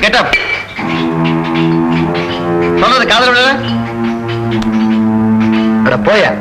Get up. சொல்றது காதல் விட. அட போயா.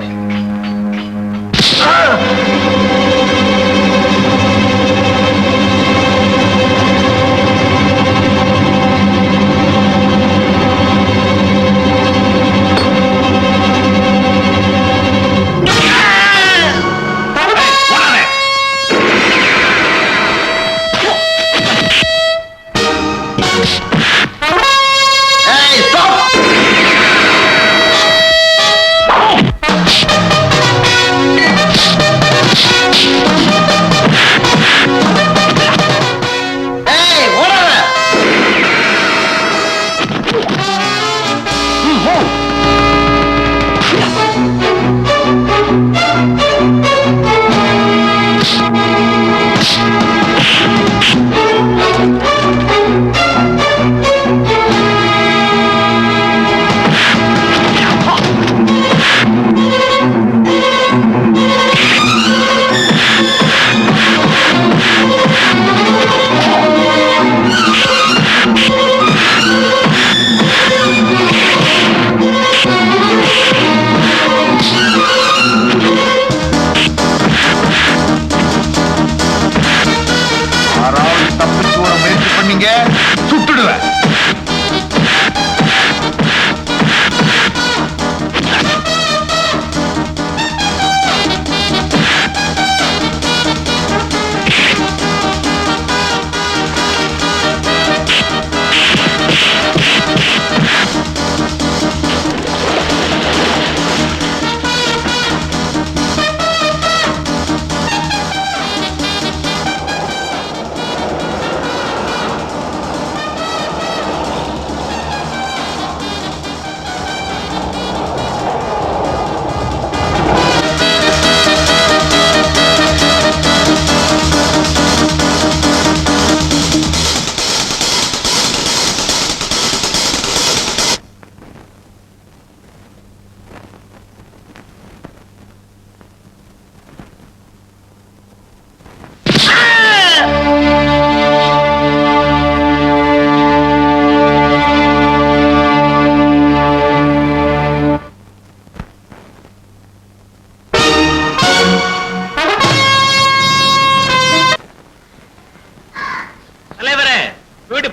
சுட்டுடுவேன்.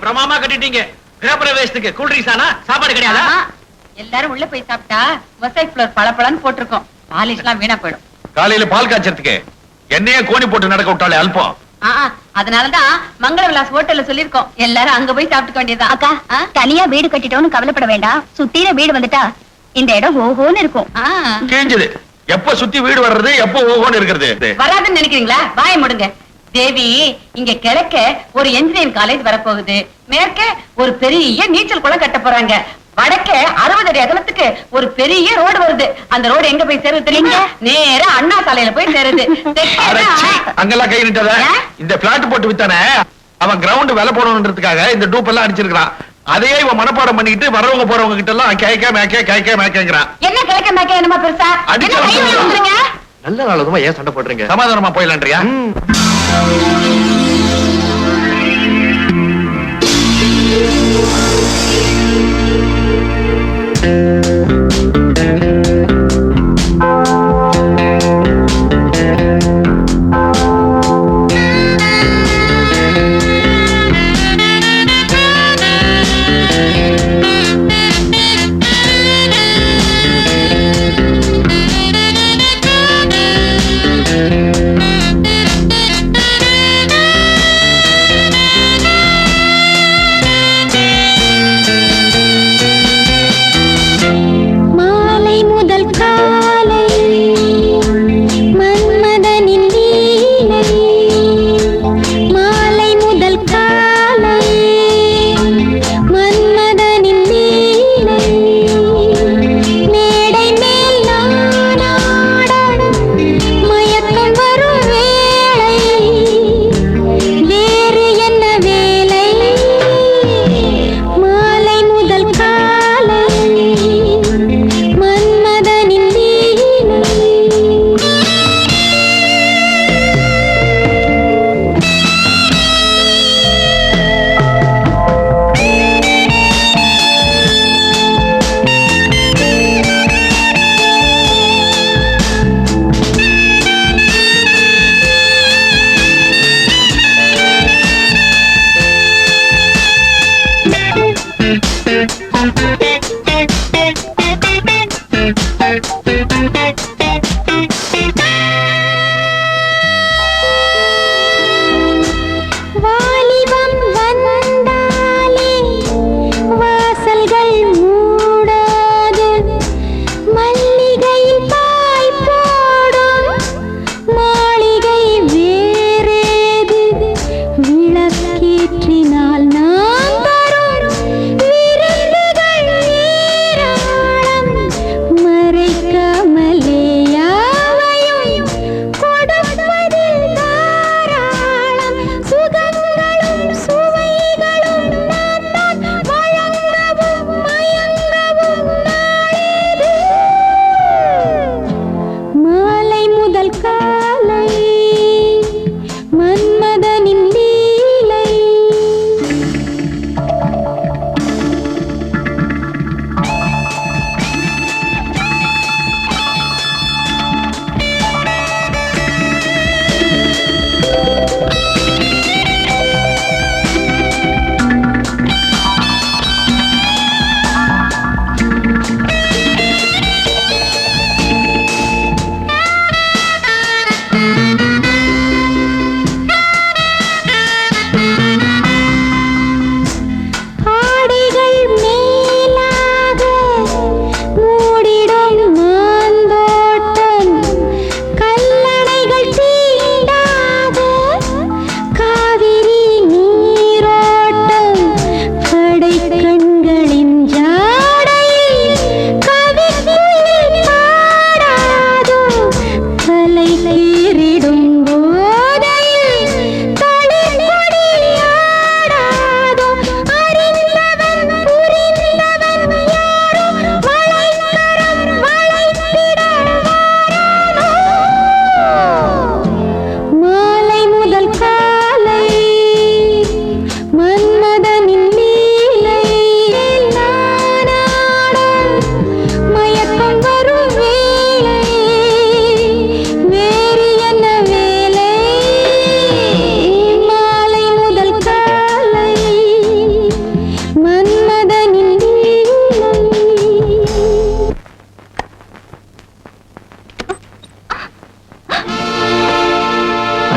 பிரமாமா கட்டிட்டீங்க. கிரகப்பிரவேசத்துக்கு கூல் ட்ரிங்க்ஸ் ஆனா சாப்பாடு கிடையாதா? எல்லாரும் உள்ள போய் சாப்பிட்டா வசைட் ஃப்ளோர் பளபளன்னு போட்டுருக்கோம். பாலிஷ்லாம் வீணா போயிடும். காலையில பால் காய்ச்சறதுக்கு என்னையே கோணி போட்டு நடக்க விட்டாலே அல்பம். அதனாலதான் மங்கள விலாஸ் ஹோட்டல்ல சொல்லிருக்கோம். எல்லாரும் அங்க போய் சாப்பிட்டுக்க வேண்டியதான். அக்கா தனியா வீடு கட்டிட்டோம்னு கவலைப்பட வேண்டாம். சுத்திர வீடு வந்துட்டா இந்த இடம் ஓஹோன்னு இருக்கும். கேஞ்சது. எப்ப சுத்தி வீடு வர்றது, எப்ப ஓஹோன்னு இருக்கிறது? வராதுன்னு நினைக்கிறீங்களா? வாய முடுங்க. தேவி, இங்க கிழக்க ஒரு என்ஜினியரிங் காலேஜ் வரப்போகுது. மேற்க ஒரு பெரிய நீச்சல் குளம் கட்ட போறாங்க. வடக்க 60 அடி அகலத்துக்கு ஒரு பெரிய ரோடு வருது. அந்த ரோடு எங்க போய் சேருது தெரியுங்க? நேரா அண்ணா சாலையில போய் சேருது. அங்கெல்லாம் கை நிட்டத இந்த பிளாட் போட்டு வித்தானே, அவன் கிரவுண்ட் விலை போடணுன்றதுக்காக இந்த டூப் எல்லாம் அடிச்சிருக்கான். அதையே இவன் மனப்பாடம் பண்ணிட்டு வரவங்க போறவங்க கிட்ட எல்லாம் கேக்க மேக்கேங்கிறான். என்ன கேக்க மேக்க என்னமா பெருசா? நல்ல நாளதுமா ஏன் சண்டை போடுறீங்க? சமாதானமா போயிடலான்றியா?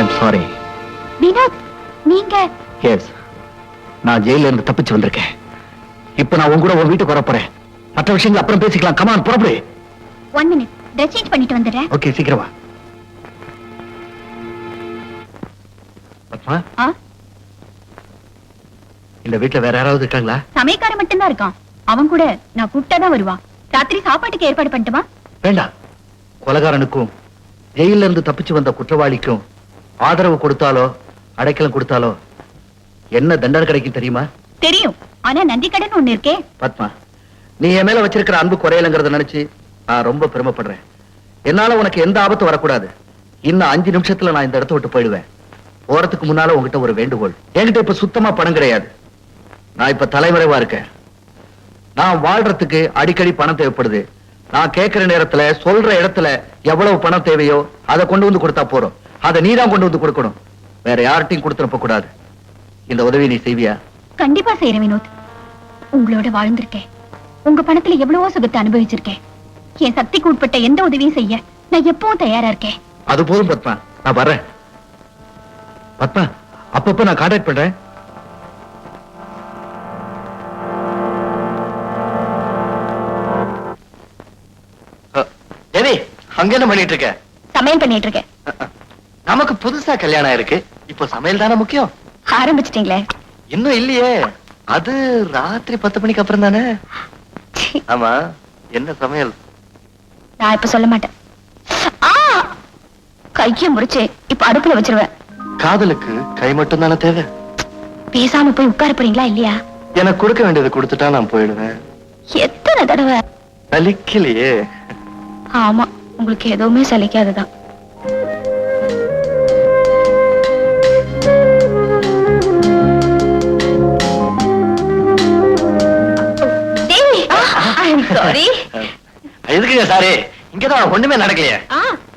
I'm sorry. வினோத், நீங்க எஸ், நான் ஜெயில இருந்து தப்பிச்சு வந்திருக்கேன். இப்ப நான் உங்க கூட ஒரு வீட்டுக்கு வர போறேன். மற்ற விஷயங்கள் அப்புறம் பேசிக்கலாம். கமான், புறப்படு. 1 மினிட், ட்ரெஸ் சேஞ்ச் பண்ணிட்டு வந்துடுறேன். ஓகே, சீக்கிரமா. பத்மா, ஆ, இந்த வீட்டுல வேற யாராவது இருக்காங்களா? சமயக்காரன் மட்டும்தான் இருக்கான். அவன் கூட நான் கூப்பிட்டாதான் வருவான். ராத்திரி சாப்பாட்டுக்கு ஏற்பாடு பண்ணட்டுமா? வேண்டாம். கொலைகாரனுக்கும் ஜெயில இருந்து தப்பிச்சு வந்த குற்றவாளிக்கும் ஆதரவு கொடுத்தாலோ அடைக்கலம் கொடுத்தாலோ என்ன தண்டனை கிடைக்கும் தெரியுமா? தெரியும், ஆனா நன்றி கடன் ஒண்ணு இருக்கே. பத்மா, நீ என் மேல வச்சிருக்கிற அன்பு குறையலங்கிறத நினைச்சு நான் ரொம்ப பெருமைப்படுறேன். என்னால உனக்கு எந்த ஆபத்தும் வரக்கூடாது. இன்னும் 5 நிமிஷத்துல நான் இந்த இடத்த விட்டு போயிடுவேன். போறதுக்கு முன்னால உங்ககிட்ட ஒரு வேண்டுகோள். என்கிட்ட இப்ப சுத்தமா பணம் கிடையாது. நான் இப்ப தலைமறைவா இருக்கேன். நான் வாழ்றதுக்கு அடிக்கடி பணம் தேவைப்படுது. நான் கேட்கிற நேரத்துல சொல்ற இடத்துல எவ்வளவு பணம் தேவையோ அதை கொண்டு வந்து கொடுத்தா போறோம். அதை நீதான் கொண்டு வந்து கொடுக்கணும். வேற யார்கிட்டையும் கொடுத்துறப்ப கூடாது. இந்த உதவி நீ செய்வியா? கண்டிப்பா செய்யறேன் வினோத். உங்களோட வாழ்ந்திருக்கேன். உங்க பணத்துல எவ்வளவோ சுகத்தை அனுபவிச்சிருக்கேன். என் சக்திக்கு உட்பட்ட எந்த உதவியும் செய்ய நான் எப்பவும் தயாரா இருக்கேன். அது போதும் பத்மா, நான் வர்றேன். பத்மா, அப்பப்ப நான் கான்டாக்ட் பண்றேன். தேவி, அங்க என்ன பண்ணிட்டு இருக்க? சமையல் பண்ணிட்டு இருக்கேன். நமக்கு புதுசா கல்யாணம் இருக்கு. இப்போ சமையல் தானே முக்கியம். ஆரம்பிச்சிட்டீங்களே? இன்னும் இல்லையே. அது ராத்திரி 10 மணிக்கு அப்புறம் தானே. ஆமா, என்ன சமையல்? நான் இப்ப சொல்ல மாட்டேன். கைய முறிச்சு இப்ப அடுப்புல வச்சிருவேன். காதலுக்கு கை மட்டும் தானே தேவை. பேசாம போய் உட்கார போறீங்களா இல்லையா? எனக்கு கொடுக்க வேண்டியதை கொடுத்துட்டா நான் போயிடுவேன். எத்தனை தடவை? சலிக்கலையே. ஆமா, உங்களுக்கு எதுவுமே சலிக்காதுதான். சாரி. எதுக்குங்க சாரி? இங்கதான் ஒண்ணுமே நடக்கலையே.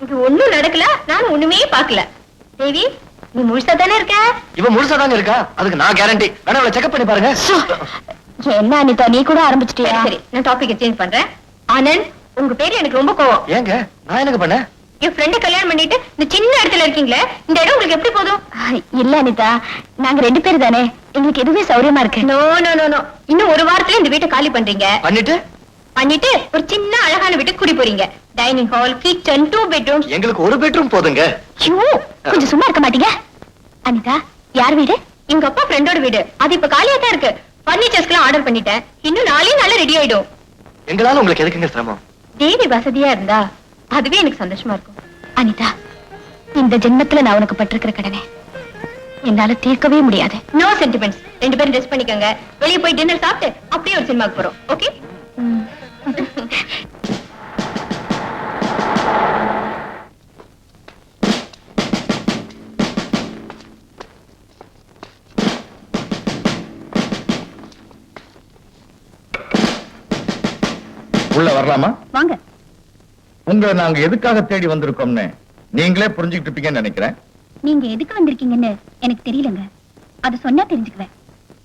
இங்க ஒண்ணும் நடக்கல, நானும் ஒண்ணுமே பாக்கல. தேவி, நீ முழுசா தானே இருக்க? இவன் முழுசா தாங்க இருக்கா. அதுக்கு நான் கேரண்டி. வேணா அவளை செக்அப் பண்ணி பாருங்க. என்ன அனிதா, நீ கூட ஆரம்பிச்சிட்டியா? சரி, நான் டாபிக் சேஞ்ச் பண்றேன். ஆனந்த், உங்க பேரு எனக்கு ரொம்ப கோவம். ஏங்க, நான் எனக்கு பண்ண? என் ஃப்ரெண்ட கல்யாணம் பண்ணிட்டு இந்த சின்ன இடத்துல இருக்கீங்களே, இந்த இடம் உங்களுக்கு எப்படி போதும்? இல்ல அனிதா, நாங்க 2 பேர் தானே, எங்களுக்கு எதுவே சௌரியமா இருக்கு. நோ நோ நோ நோ, இன்னும் ஒரு வாரத்துல இந்த வீட்டை காலி பண்றீங்க. பண்ணிட்டு ஒரு சின்ன அழகான வீட்டுக்கு குடி போறீங்க. Dining hall, kitchen, 2 bedrooms. எங்களுக்கு ஒரு பெட்ரூம் போதுங்க. கொஞ்சம் சும்மா இருக்க மாட்டீங்க? அனிதா, யார் வீடு? எங்க அப்பா ஃப்ரெண்டோட வீடு. அது இப்ப காலியா தான் இருக்கு. பர்னிச்சர்ஸ்க்குலாம் ஆர்டர் பண்ணிட்டேன். இன்னும் 4 நாள்ல ரெடி ஆயிடும். எங்களால உங்களுக்கு எதுக்குங்க சிரமம்? தேவி வசதியா இருந்தா அதுவே எனக்கு சந்தோஷமா இருக்கும். அனிதா, இந்த ஜென்மத்துல நான் உனக்கு பட்டிருக்கிற கடனை என்னால தீர்க்கவே முடியாது. No sentiments. 2 பேரும் ட்ரெஸ் பண்ணிக்கோங்க. வெளியே போய் டின்னர் சாப்பிட்டு அப்படியே ஒரு சினிமாக்கு போறோம். ஓகே? உள்ள வரலாமா? வாங்க. உங்களை நாங்க எதுக்காக தேடி வந்திருக்கோம்னு நீங்களே புரிஞ்சுக்கிட்டு இருப்பீங்கன்னு நினைக்கிறேன். நீங்க எதுக்கு வந்திருக்கீங்கன்னு எனக்கு தெரியலங்க. அது சொன்னா தெரிஞ்சுக்குவேன்.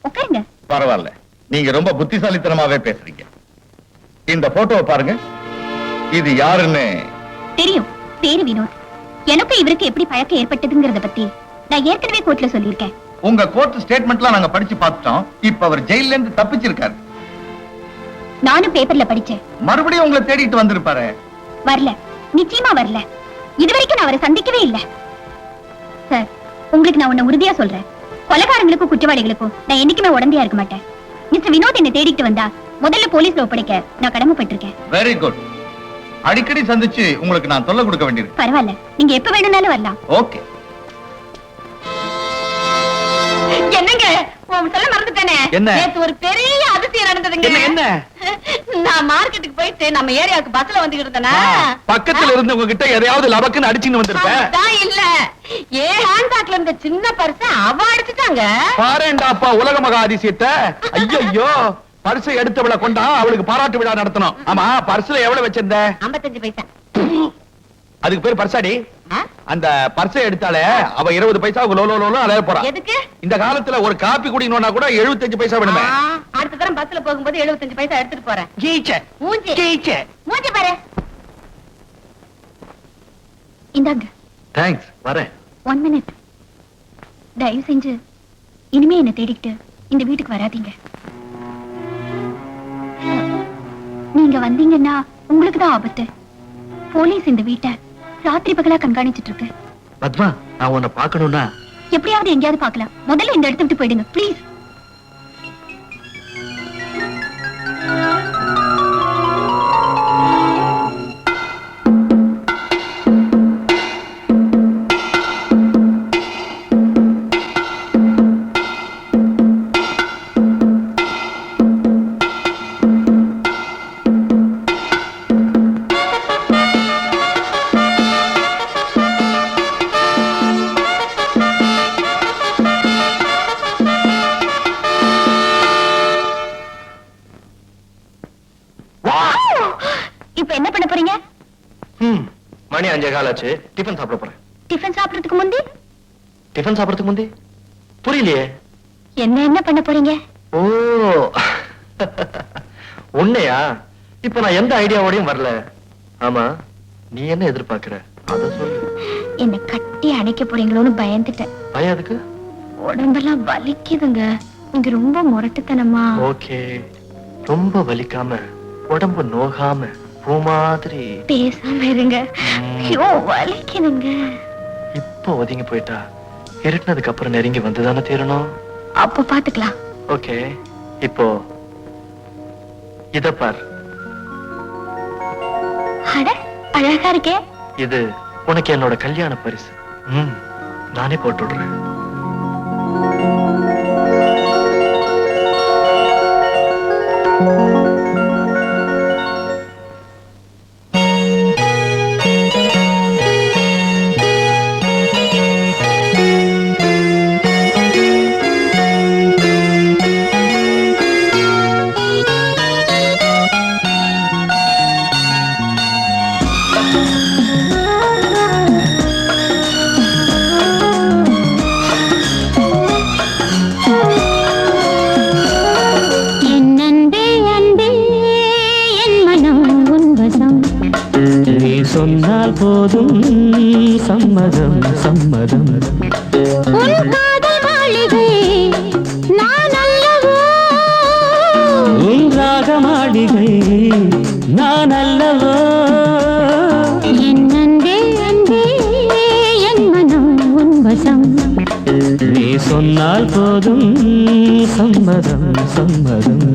உட்காருங்க. பரவாயில்ல, நீங்க ரொம்ப புத்திசாலித்தனமாவே பேசுறீங்க. இந்த போட்டோவை பாருங்க. இது யாருன்னு தெரியும். பேரு வினோத். எனக்கு இவருக்கு எப்படி பழக்கம் ஏற்பட்டதுங்கிறத பத்தி நான் ஏற்கனவே கோர்ட்ல சொல்லியிருக்கேன். உங்க கோர்ட் ஸ்டேட்மெண்ட்லாம் நாங்க படிச்சு பார்த்துட்டோம். இப்ப அவர் ஜெயில இருந்து தப்பிச்சிருக்காரு. நானும் பேப்பர்ல படிச்சேன். மறுபடியும் உங்களை தேடிட்டு வந்திருப்பாரு. வரல, நிச்சயமா வரல. இதுவரைக்கும் நான் அவரை சந்திக்கவே இல்ல. சார், உங்களுக்கு நான் உன்னை உறுதியா சொல்றேன், கொலைகாரங்களுக்கும் குற்றவாளிகளுக்கும் நான் என்னைக்குமே உடந்தையா இருக்க மாட்டேன். மிஸ்டர் வினோத் என்ன தேடிட்டு வந்தா முதல்ல போலீஸ்ல ஒப்படைக்க நான் கடமைப்பட்டிருக்கேன். Very good. அடிக்கடி சந்திச்சு உங்களுக்கு நான் தொல்லை கொடுக்க வேண்டியிருக்கு. பரவாயில்ல, நீங்க எப்ப வேணும்னாலும் வரலாம். ஓகே. என்னங்க, சொல்ல மறந்துட்டேனே. என்ன? நேத்து ஒரு பெரிய அதிசயம் நடந்ததுங்க. என்ன? நான் மார்க்கெட்டுக்கு போயிட்டு நம்ம ஏரியாவுக்கு பஸ்ல வந்துகிட்டு இருந்தேனா, பக்கத்துல இருந்து உங்ககிட்ட எதையாவது லபக்குன்னு அடிச்சுன்னு வந்திருப்பேன். அதான் இல்ல, ஏன் ஹேண்ட்பேக்ல இருந்த சின்ன பர்ஸ் அவ அடிச்சுட்டாங்க. பாருண்டாப்பா உலக மகா அதிசயத்தை. ஐயோ, பர்ஸை எடுத்தவளை கொண்டா அவளுக்கு பாராட்டு விழா நடத்தணும். ஆமா, பர்ஸ்ல எவ்வளவு வச்சிருந்த? 55 பைசா. அதுக்கு பேர் பர்சாடி. அந்த பர்ஸை எடுத்தாலே அவ 20 பைசா அலைய போறா. எதுக்கு? இந்த காலத்துல ஒரு காப்பி குடிக்கணும்னா கூட 75 பைசா வேணுமே. அடுத்த தரம் பஸ்ல போகும்போது 75 பைசா எடுத்துட்டு போறேன். மூஞ்சி பாரு. இந்தாங்க. தேங்க்ஸ், வரேன். 1 minute. தயவு செஞ்சு இனிமே என்ன தேடிக்கிட்டு இந்த வீட்டுக்கு வராதீங்க. நீங்க வந்தீங்கன்னா உங்களுக்கு தான் ஆபத்து. போலீஸ் இந்த வீட்டை ராத்திரி பகலா கண்காணிச்சிட்டு இருக்கு. பத்மா, நான் உன்னை பார்க்கணும்னா எப்படியாவது எங்கேயாவது பார்க்கலாம். முதல்ல இந்த இடத்த விட்டு போயிடுங்க ப்ளீஸ். இப்ப என்ன பண்ண போறீங்க? மணி 5:15 ஆச்சு. டிஃபன் சாப்பிட போறேன். டிஃபன் சாப்பிடுறதுக்கு முந்தி? டிஃபன் சாப்பிடறதுக்கு முந்தி புரியலையே. என்ன பண்ண போறீங்க? ஓ உன்னையா? இப்ப நான் எந்த ஐடியாவோடையும் வரல. ஆமா, நீ என்ன எதிர்பார்க்கிற அத சொல்லு. என்ன கட்டி அணைக்க போறீங்களோன்னு பயந்துட்டேன். பயம் எதுக்கு? உடம்பெல்லாம் வலிக்குதுங்க. இங்க ரொம்ப முரட்டுத்தனமா. ஓகே, ரொம்ப வலிக்காம உடம்பு நோகாம பூ மாதிரி பேசாம இருங்க. ஐயோ வலிக்குதுங்க. இப்போ ஒதுங்கி போயிட்டா இருட்டினதுக்கு அப்புறம் நெருங்கி வந்துதானே தீரணும். அப்ப பாத்துக்கலாம். ஓகே, இப்போ இத பார். அட அழகா இருக்கே. இது உனக்கு என்னோட கல்யாண பரிசு. நானே போட்டு விடுறேன். சொன்னால் போதும் சம்மதம் சம்மதம். உன் காதல் மாளிகை நான் அல்லவோ, உன் ராக மாளிகை நான் அல்லவோ. என் அன்பே அன்பே என் மனம் உன் வசம். நீ சொன்னால் போதும் சம்மதம் சம்மதம்.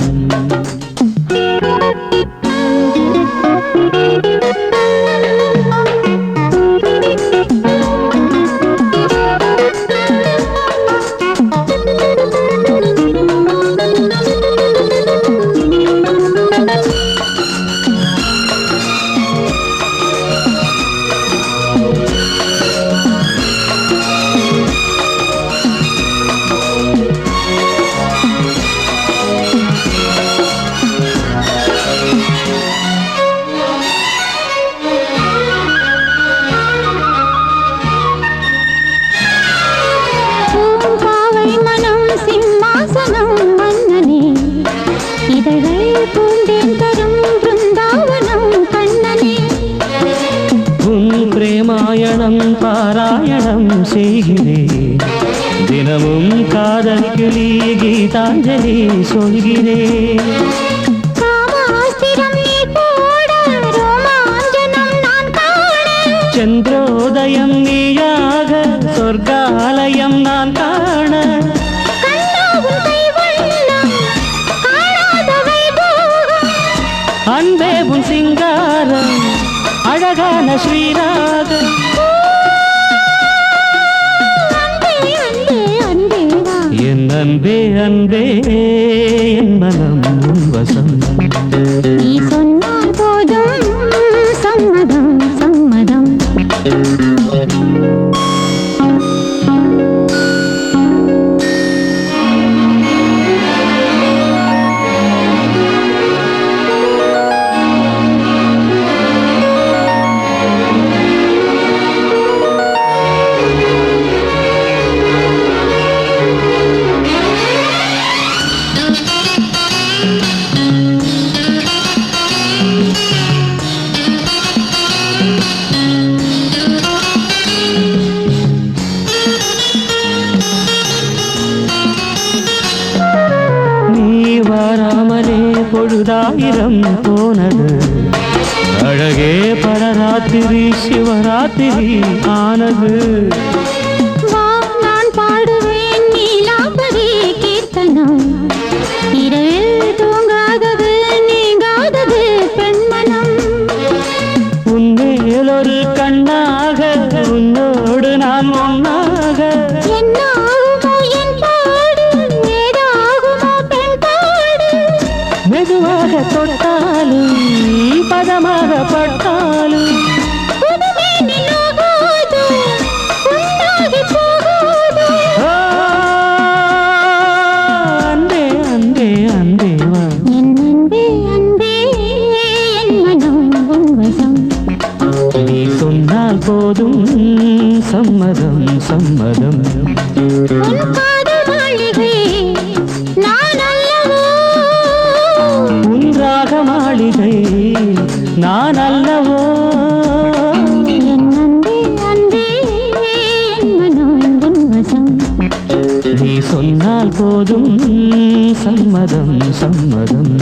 பிரேமாயணம் பாராயணம் செய்கிறேன். தினமும் காதல் கிளி கீதாஞ்சலி சொல்கிறேன். சந்திரோதயம் நீயாக சொர்க்காலயம் நான் காண. அன்பே உன் சிங்காரம் அழகான ஸ்ரீராகம். என் அன்பே அன்பே என் மனம் உன் வசம். நீ சொன்னால் போதும் சம்மதம் சம்மதம். பொழுதாயிரம் போனது அழகே பரராத்திரி சிவராத்திரி ஆனது நான் பாடுவேன் நீலாம்பரி கீர்த்தனம் இரவில் தூங்காதது நீங்காதது பெண்மனம் உன்மேலொரு கண்ணாக உன்னோடு நான் ஒன்னாக என்னாகுமோ என் பாடு ஏதாகுமோ பெண் பாடு மெதுவாக தொட்டாலும் பதமாக பட்டாலும் புதுமை நிலவாது உண்டாகி போகாது ஆ, அன்பே அன்பே அன்பே வா என் அன்பே அன்பே என் மனம் உன் வசம் நீ சொன்னால் போதும் சம்மதம் சம்மதம் உன் காதல் மாளிகை நான் அல்லவோ உன்றாக மாளிகை நான் அல்லவோ என் அன்பே அன்பே என் மனம் உன் வசம் நீ சொன்னால் போதும் சம்மதம் சம்மதம்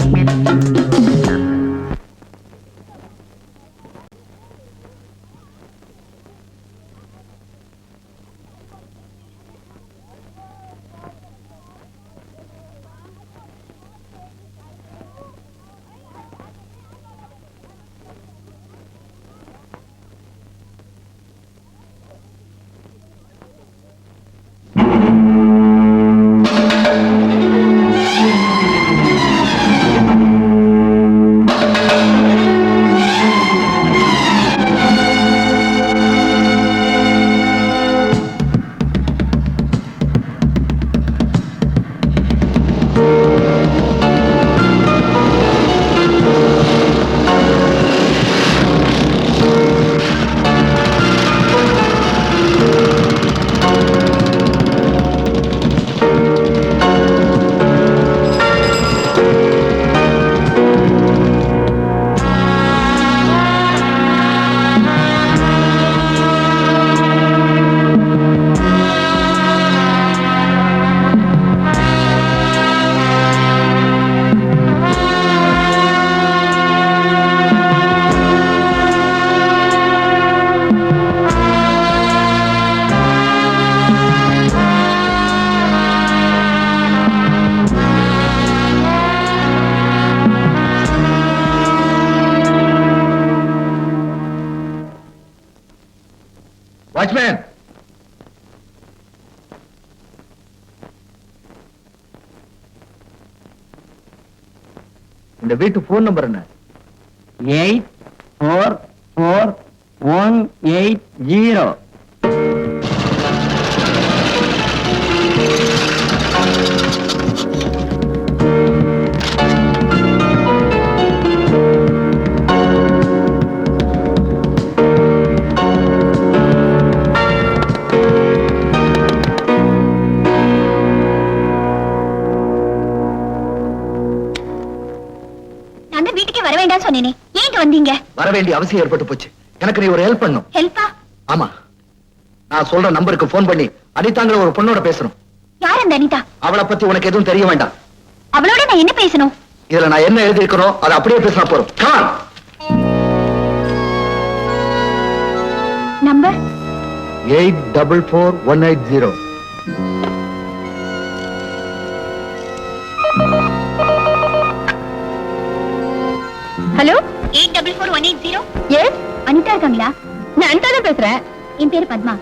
வாட்ச்மேன், இந்த வீட்டு போன் நம்பர் என்ன? 844180. நான் தான் வீட்டுக்கே வர வேண்டாம் சொன்னேனே ஏன் வந்தீங்க வர வேண்டிய அவசியம் ஏற்பட்டு போச்சு. எனக்கு நீ ஒரு ஹெல்ப் பண்ணும். ஹெல்ப்பா ஆமா, நான் சொல்ற நம்பருக்கு போன் பண்ணி அனிதாங்கிற ஒரு பொண்ணோட பேசணும். யார் அந்த அனிதா? அவளை பத்தி உனக்கு எதுவும் தெரிய வேண்டாம். அவளோட நான் என்ன பேசணும்? இதுல நான் என்ன எழுதி இருக்கிறோம் அதை அப்படியே பேசினா போறோம். Come on. Number 844180. Hello 844180. Yes, Anitha இருக்காங்களா? நான் அனிதா தான் பேசுறேன். என் பேரு பத்மா.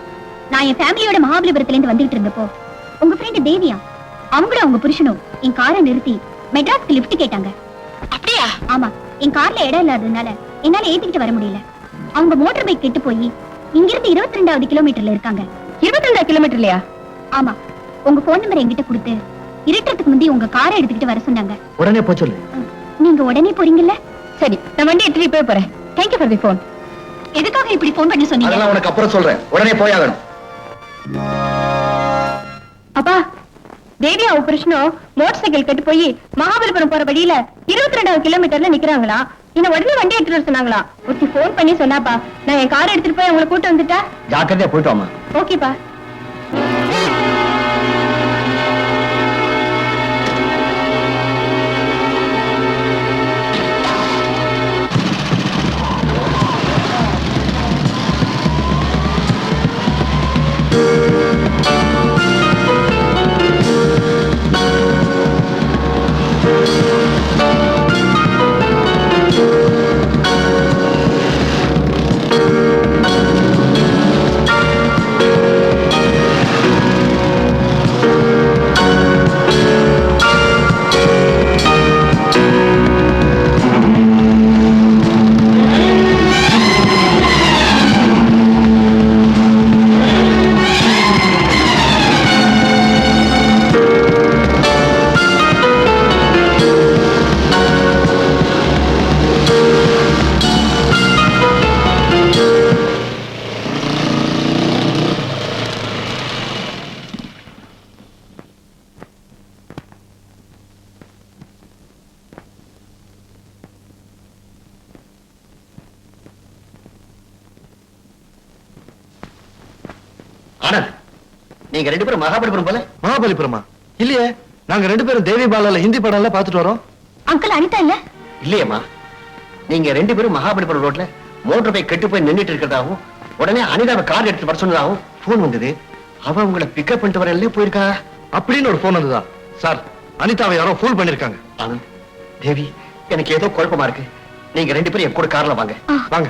நான் என் ஃபேமிலியோட மகாபலிபுரத்துல இருந்து வந்துட்டு இருந்தப்போ உங்க ஃப்ரெண்ட் தேவியா அவங்களும் அவங்க புருஷனும் என் காரை நிறுத்தி மெட்ராஸ்க்கு லிஃப்ட் கேட்டாங்க. அப்படியா? ஆமா, என் கார்ல இடம் இல்லாததுனால என்னால ஏத்திக்கிட்டு வர முடியல. அவங்க மோட்டார் பைக் கெட்டு போய் இங்கிருந்து 22வது கிலோமீட்டர்ல இருக்காங்க. 22 கிலோமீட்டர்லயா? ஆமா, உங்க போன் நம்பர் என்கிட்ட கொடுத்து இருட்டுறதுக்கு முந்தி உங்க காரை எடுத்துக்கிட்டு வர சொன்னாங்க. உடனே போய் சொல்லு. நீங்க உடனே போறீங்கல்ல? சரி, நான் வண்டி எடுத்துட்டு போய் போறேன். Thank you for the phone. எதுக்காக இப்படி போன் பண்ணி சொன்னீங்க? அதெல்லாம் உனக்கு அப்புறம் சொல்றேன். உடனே போயாகணும். அப்பா, தேவி அவ புருஷனும் மோட்டார் சைக்கிள் கெட்டு போய் மகாபலிபுரம் போற வழியில 22வது கிலோமீட்டர்ல நிக்கிறாங்களா. என்ன உடனே வண்டி எடுத்துட்டு வர சொன்னாங்களா. ஒருத்தி போன் பண்ணி சொன்னாப்பா. நான் என் காரை எடுத்துட்டு போய் உங்களை கூட்டு வந்துட்டா? ஜாக்கிரதையா போயிட்டு வாமா. ஓகேப்பா. ஆனந்த், நீங்க 2 பேரும் மகாபலிபுரம் போல? மகாபலிபுரமா? இல்லையே, நாங்க 2 பேரும் தேவி பாலால ஹிந்தி படம் எல்லாம் பார்த்துட்டு வரோம். அங்கிள் அனிதா இல்ல? இல்லையம்மா, நீங்க 2 பேரும் மகாபலிபுரம் ரோட்ல மோட்டர் பைக் கெட்டு போய் நின்னுட்டு இருக்கிறதாவும், உடனே அனிதாவை கார் எடுத்து வர சொன்னதாகவும் போன் வந்தது. அவ உங்களை பிக்கப் பண்ணிட்டு வரல போயிருக்கா அப்படின்னு ஒரு போன் வந்ததா? சார், அனிதாவை யாரோ ஃபூல் பண்ணிருக்காங்க. ஆனந்த், தேவி, எனக்கு ஏதோ குழப்பமா இருக்கு. நீங்க 2 பேரும் என் கூட கார்ல வாங்க. வாங்க.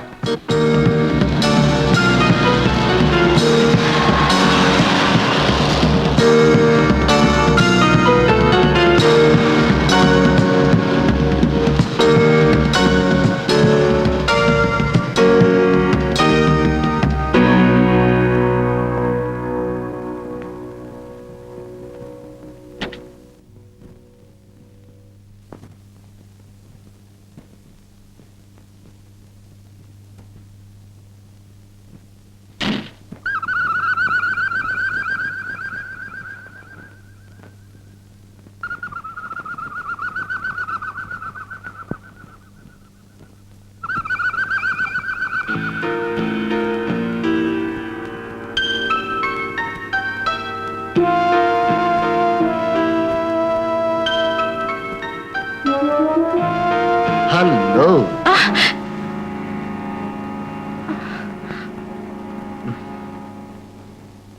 ஹலோ.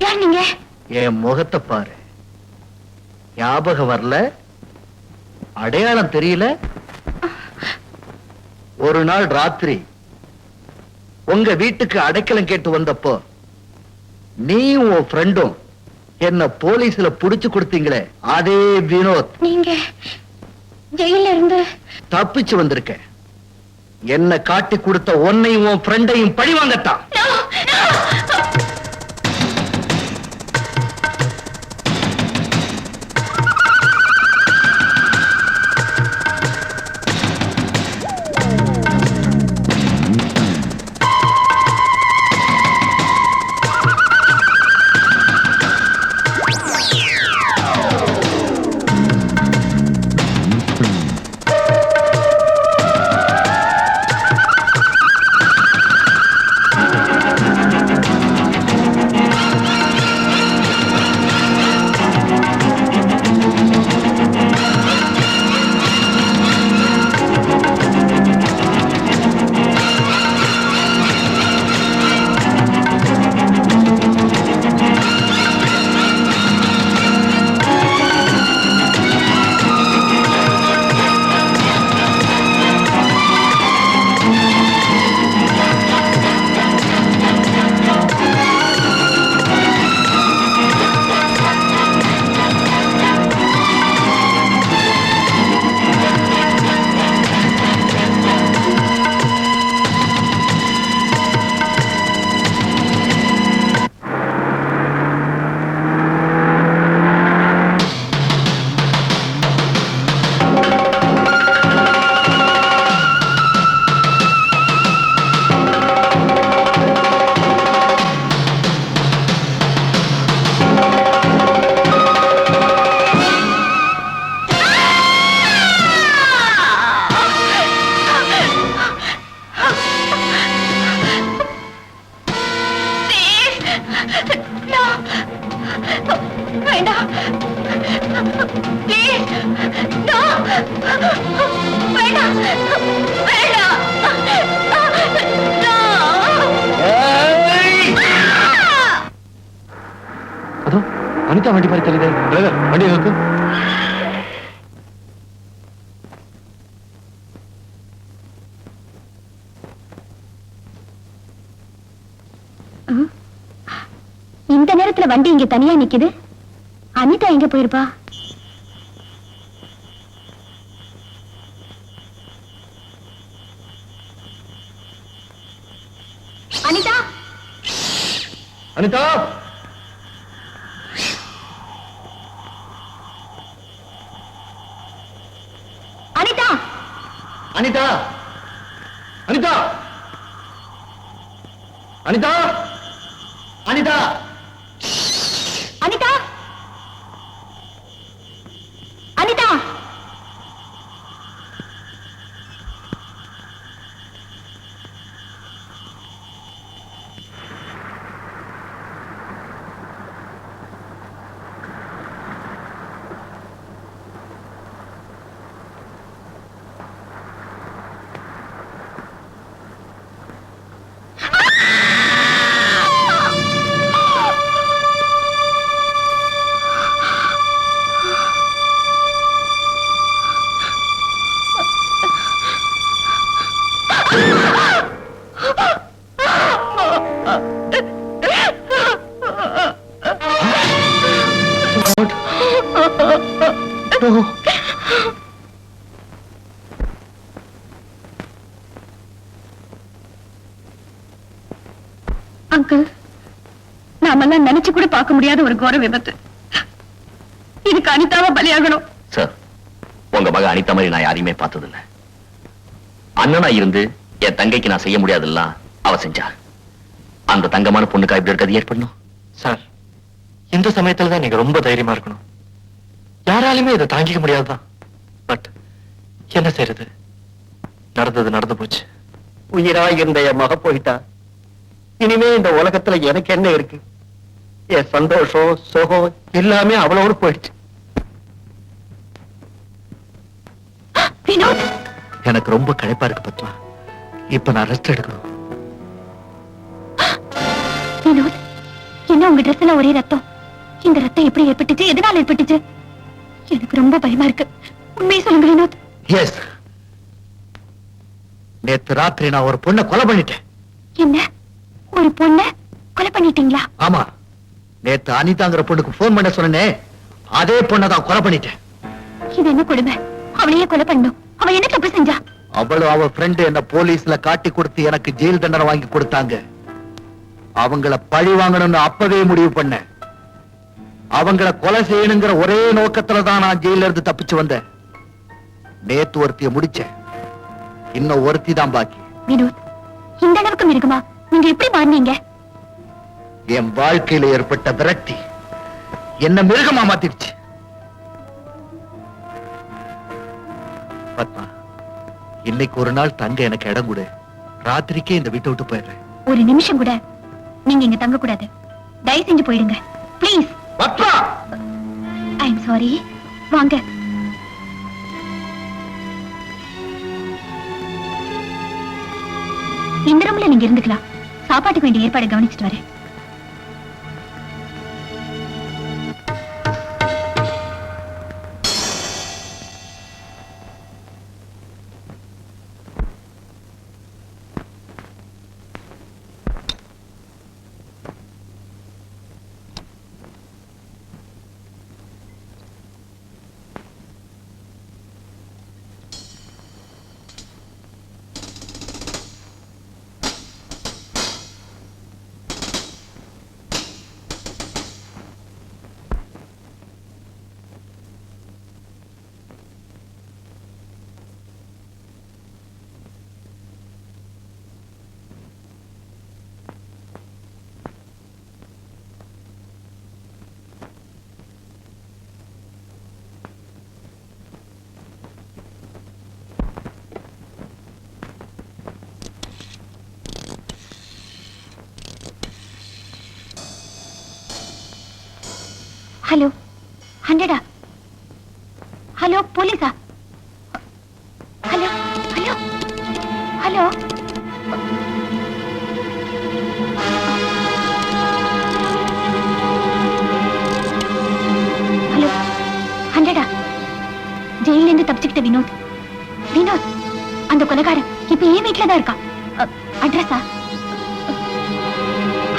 யார் நீங்க? என் முகத்தை பாரு. ஞாபகம் வரல? அடையாளம் தெரியல? ஒரு நாள் ராத்திரி உங்க வீட்டுக்கு அடைக்கலம் கேட்டு வந்தப்போ நீயும் உன் ஃப்ரெண்டும் என்ன போலீஸ்ல புடிச்சு கொடுத்தீங்களே, அதே வினோத். நீங்க ஜெயில இருந்து தப்பிச்சு வந்திருக்க. என்ன காட்டி கொடுத்த உன்னையும் உன் ஃப்ரெண்டையும் பழி வாங்கத்தான். வேண்டாம். Please. No. வேண்டாம். வேண்டாம். No. அதோ அனிதா வண்டி மாதிரி தெரியுது. டிரைவர், வண்டியை நிறுத்து. இந்த நேரத்துல வண்டி இங்க தனியா நிக்குது. அனிதா எங்க போயிருப்பா? அனிதா, அனிதா, அனிதா, அனிதா, அனிதா, அனிதா, அனிதா, அனிதா, அனிதா. அங்கிள், நாமெல்லாம் நினைச்சு கூட பார்க்க முடியாத ஒரு கோர விபத்து. இதுக்கு அனிதாவா பலியாகணும். சார், உங்க மக அனிதா மாதிரி நான் யாரையுமே பார்த்ததில்லை. அண்ணனா இருந்து என் தங்கைக்கு நான் செய்ய முடியாதெல்லாம் அவ செஞ்சா. அந்த தங்கமான பொண்ணுக்கா இப்படி இருக்கிறது ஏற்படணும்? சார், இந்த சமயத்துல தான் நீங்க ரொம்ப தைரியமா இருக்கணும். யாராலுமே இதை தாங்கிக்க முடியாதுதான். பட் என்ன செய்யறது? நடந்தது நடந்து போச்சு. உயிரா இருந்த என் மக போயிட்டா. இனிமே இந்த உலகத்துல எனக்கு என்ன இருக்கு? என் சந்தோஷம் சுகம் எல்லாமே அவளோடு போயிடுச்சு. வினோத், எனக்கு ரொம்ப களைப்பா இருக்கு பத்மா. இப்ப நான் ரெஸ்ட் எடுக்கணும். வினோத், என்ன உங்க ட்ரெஸ்ல ஒரே ரத்தம்? இந்த ரத்தம் எப்படி ஏற்பட்டுச்சு? எதனால ஏற்பட்டுச்சு? எனக்கு ரொம்ப பயமா இருக்கு. உண்மையை சொல்லுங்க வினோத். எஸ், நேத்து ராத்திரி நான் ஒரு பொண்ணை கொலை பண்ணிட்டேன். என்ன, ஒரு பொண்ணை கொலை பண்ணிட்டீங்களா? ஆமா, நேத்து அனிதாங்கிற பொண்ணுக்கு போன் பண்ண சொன்னேனே, அதே பொண்ணை தான் கொலை பண்ணிட்டேன். இது என்ன கொடுமை? அவளையே கொலை பண்ணும். அவ என்ன தப்பு செஞ்சா? அவளும் அவ ஃப்ரெண்டு என்ன போலீஸ்ல காட்டி கொடுத்து எனக்கு ஜெயில் தண்டனை வாங்கி கொடுத்தாங்க. அவங்கள பழி வாங்கணும்னு அப்பவே முடிவு பண்ணேன். அவங்கள கொலை செய்யணுங்கிற ஒரே நோக்கத்துல தான் நான் ஜெயில இருந்து தப்பிச்சு வந்தேன். நேத்து ஒருத்திய முடிச்சேன், இன்னும் ஒருத்தி தான் பாக்கி. வினோத், இந்த அளவுக்கு இருக்குமா? நீங்க எப்படி மாறினீங்க? என் வாழ்க்கையில ஏற்பட்ட விரக்தி என்ன மிருகமா மாத்திடுச்சு. பத்மா, இன்னைக்கு ஒரு நாள் தங்க எனக்கு இடம் கொடு. ராத்திரிக்கே இந்த வீட்டை விட்டு போயிடுறேன். ஒரு நிமிஷம் கூட நீங்க இங்க தங்க கூடாது. தயவு செஞ்சு போயிடுங்க please. Padma, I am sorry. வாங்க. இந்த ரூம்ல நீங்க இருந்துக்கலாம். சாப்பாட்டுக்கு வேண்டிய ஏற்பாடு கவனிச்சுட்டு வரேன். ஹலோ, 100. ஹலோ, போலீஸா? Hello hello hello. ஹலோ, 100. ஜெயில இருந்து தப்பிச்சுக்கிட்ட வினோத். வினோத், அந்த கொலைகாரன் இப்ப ஏன் வீட்டுல தான் இருக்கான். அட்ரஸா?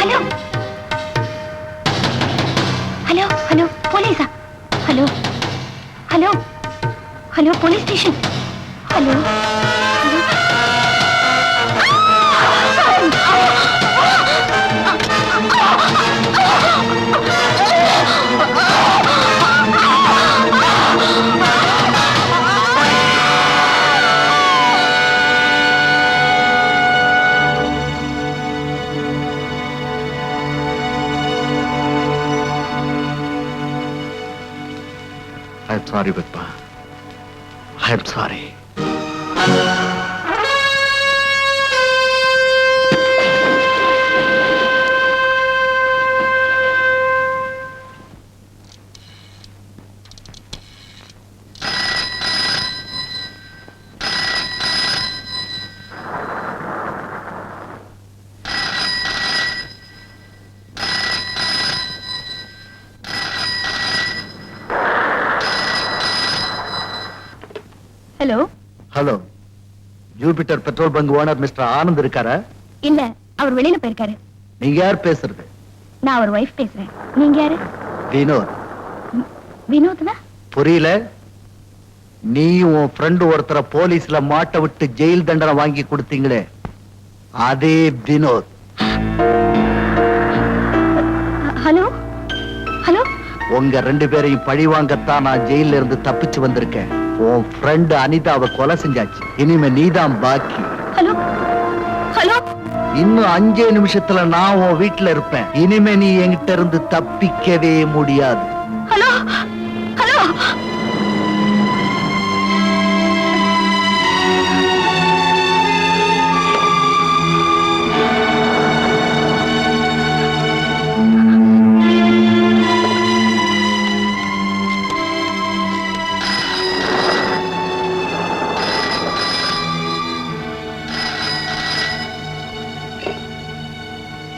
ஹலோ ஹலோ ஹலோ, போலீஸா? Hello hello hello, police station. Hello hello. I'm sorry, Putma. I'm sorry. Hello. Hello, Jupiter petrol bunk owner mister Anand இருக்காரா? இல்ல, அவர் வெளியில போயிருக்காரு. நீங்க யார் பேசுறது? நான் அவர் வைஃப் பேசுறேன். நீங்க யாரு? வினோத். வினோத்னா? புரியல. நீ உன் ஃப்ரெண்டு ஒருத்தரை போலீஸ்ல மாட்ட விட்டு ஜெயில் தண்டனை வாங்கி கொடுத்தீங்களே, அதே வினோத். ஹலோ ஹலோ, உங்க 2 பேரையும் பழி வாங்கத்தான் நான் ஜெயில இருந்து தப்பிச்சு வந்திருக்கேன். உன் ஃப்ரெண்டு அனிதாவை கொலை செஞ்சாச்சு. இனிமே நீதான் பாக்கி. ஹலோ ஹலோ, இன்னும் 5 நிமிஷத்துல நான் உன் வீட்டுல இருப்பேன். இனிமே நீ என்கிட்ட இருந்து தப்பிக்கவே முடியாது. Hello hello.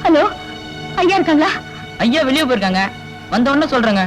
ஹலோ, ஐயா இருக்காங்களா? ஐயா வெளியே போயிருக்காங்க, வந்த உடனே சொல்றேங்க.